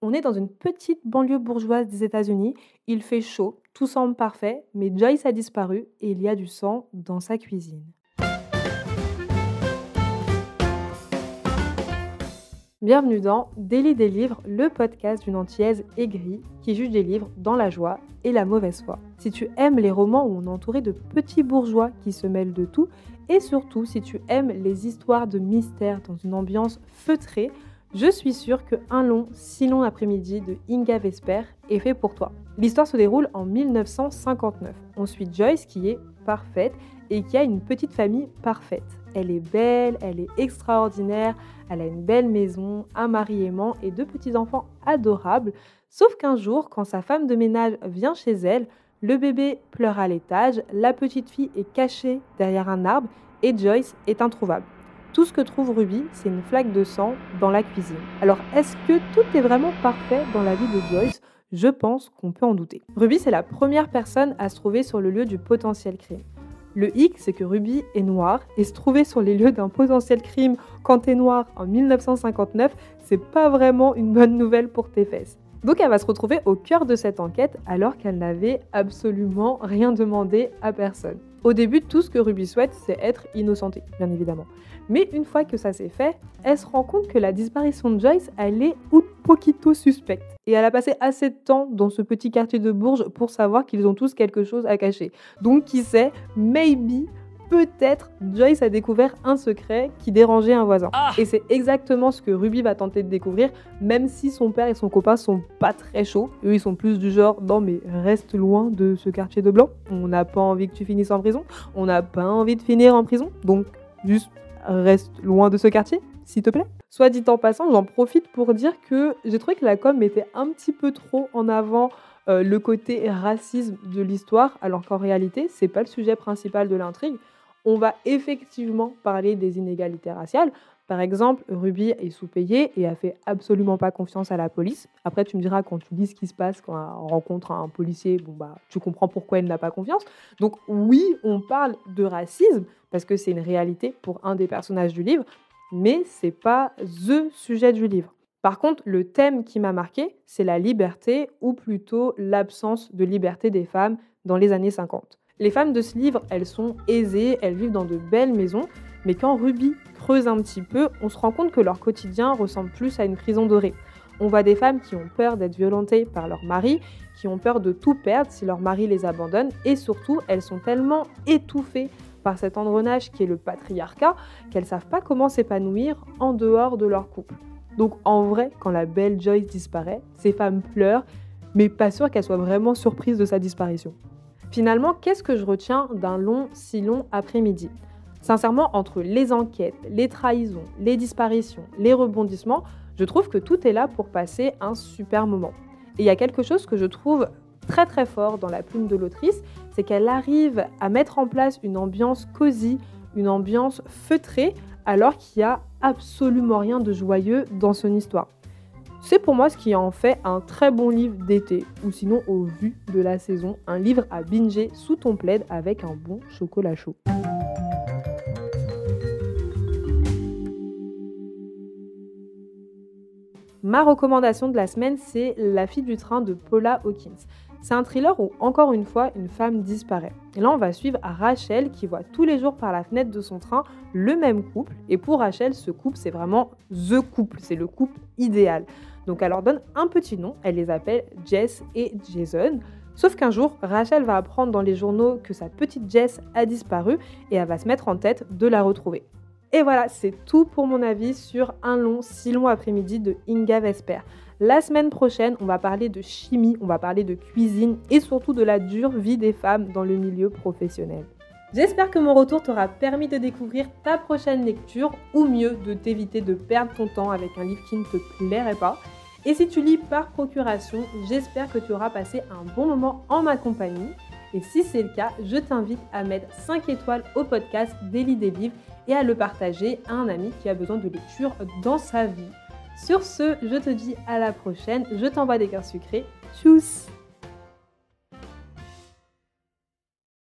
On est dans une petite banlieue bourgeoise des États-Unis. Il fait chaud, tout semble parfait, mais Joyce a disparu et il y a du sang dans sa cuisine. Bienvenue dans Délit des livres, le podcast d'une antillaise aigrie qui juge des livres dans la joie et la mauvaise foi. Si tu aimes les romans où on est entouré de petits bourgeois qui se mêlent de tout, et surtout si tu aimes les histoires de mystère dans une ambiance feutrée, je suis sûre qu'un long, si long après-midi de Inga Vesper est fait pour toi. L'histoire se déroule en 1959. On suit Joyce qui est parfaite et qui a une petite famille parfaite. Elle est belle, elle est extraordinaire, elle a une belle maison, un mari aimant et deux petits-enfants adorables. Sauf qu'un jour, quand sa femme de ménage vient chez elle, le bébé pleure à l'étage, la petite fille est cachée derrière un arbre et Joyce est introuvable. Tout ce que trouve Ruby, c'est une flaque de sang dans la cuisine. Alors, est-ce que tout est vraiment parfait dans la vie de Joyce ? Je pense qu'on peut en douter. Ruby, c'est la première personne à se trouver sur le lieu du potentiel crime. Le hic, c'est que Ruby est noire et se trouver sur les lieux d'un potentiel crime quand t'es noire en 1959, c'est pas vraiment une bonne nouvelle pour tes fesses. Donc elle va se retrouver au cœur de cette enquête alors qu'elle n'avait absolument rien demandé à personne. Au début, tout ce que Ruby souhaite, c'est être innocentée, bien évidemment. Mais une fois que ça s'est fait, elle se rend compte que la disparition de Joyce, elle est un poquito suspecte. Et elle a passé assez de temps dans ce petit quartier de Bourges pour savoir qu'ils ont tous quelque chose à cacher. Donc qui sait, peut-être, Joyce a découvert un secret qui dérangeait un voisin. Et c'est exactement ce que Ruby va tenter de découvrir, même si son père et son copain sont pas très chauds. Eux, ils sont plus du genre, non mais reste loin de ce quartier de blanc. On n'a pas envie que tu finisses en prison. On n'a pas envie de finir en prison. Donc, juste reste loin de ce quartier, s'il te plaît. Soit dit en passant, j'en profite pour dire que j'ai trouvé que la com mettait un petit peu trop en avant le côté racisme de l'histoire, alors qu'en réalité, c'est pas le sujet principal de l'intrigue. On va effectivement parler des inégalités raciales. Par exemple, Ruby est sous-payée et a fait absolument pas confiance à la police. Après, tu me diras, quand tu lis ce qui se passe quand on rencontre un policier, tu comprends pourquoi elle n'a pas confiance. Donc oui, on parle de racisme, parce que c'est une réalité pour un des personnages du livre, mais c'est pas THE sujet du livre. Par contre, le thème qui m'a marqué, c'est la liberté, ou plutôt l'absence de liberté des femmes dans les années 50. Les femmes de ce livre, elles sont aisées, elles vivent dans de belles maisons, mais quand Ruby creuse un petit peu, on se rend compte que leur quotidien ressemble plus à une prison dorée. On voit des femmes qui ont peur d'être violentées par leur mari, qui ont peur de tout perdre si leur mari les abandonne, et surtout, elles sont tellement étouffées par cet engrenage qui est le patriarcat, qu'elles ne savent pas comment s'épanouir en dehors de leur couple. Donc en vrai, quand la belle Joyce disparaît, ces femmes pleurent, mais pas sûres qu'elles soient vraiment surprises de sa disparition. Finalement, qu'est-ce que je retiens d'un si long après-midi ? Sincèrement, entre les enquêtes, les trahisons, les disparitions, les rebondissements, je trouve que tout est là pour passer un super moment. Et il y a quelque chose que je trouve très très fort dans la plume de l'autrice, c'est qu'elle arrive à mettre en place une ambiance cosy, une ambiance feutrée, alors qu'il n'y a absolument rien de joyeux dans son histoire. C'est pour moi ce qui en fait un très bon livre d'été, ou sinon au vu de la saison, un livre à binger sous ton plaid avec un bon chocolat chaud. Ma recommandation de la semaine, c'est La fille du train de Paula Hawkins. C'est un thriller où, encore une fois, une femme disparaît. Et là, on va suivre Rachel qui voit tous les jours par la fenêtre de son train le même couple. Et pour Rachel, ce couple, c'est vraiment THE couple, c'est le couple idéal. Donc elle leur donne un petit nom, elle les appelle Jess et Jason. Sauf qu'un jour, Rachel va apprendre dans les journaux que sa petite Jess a disparu et elle va se mettre en tête de la retrouver. Et voilà, c'est tout pour mon avis sur un si long après-midi de Inga Vesper. La semaine prochaine, on va parler de chimie, on va parler de cuisine et surtout de la dure vie des femmes dans le milieu professionnel. J'espère que mon retour t'aura permis de découvrir ta prochaine lecture ou mieux de t'éviter de perdre ton temps avec un livre qui ne te plairait pas. Et si tu lis par procuration, j'espère que tu auras passé un bon moment en ma compagnie. Et si c'est le cas, je t'invite à mettre 5 étoiles au podcast Délit des livres et à le partager à un ami qui a besoin de lecture dans sa vie. Sur ce, je te dis à la prochaine, je t'envoie des cœurs sucrés. Tchuss!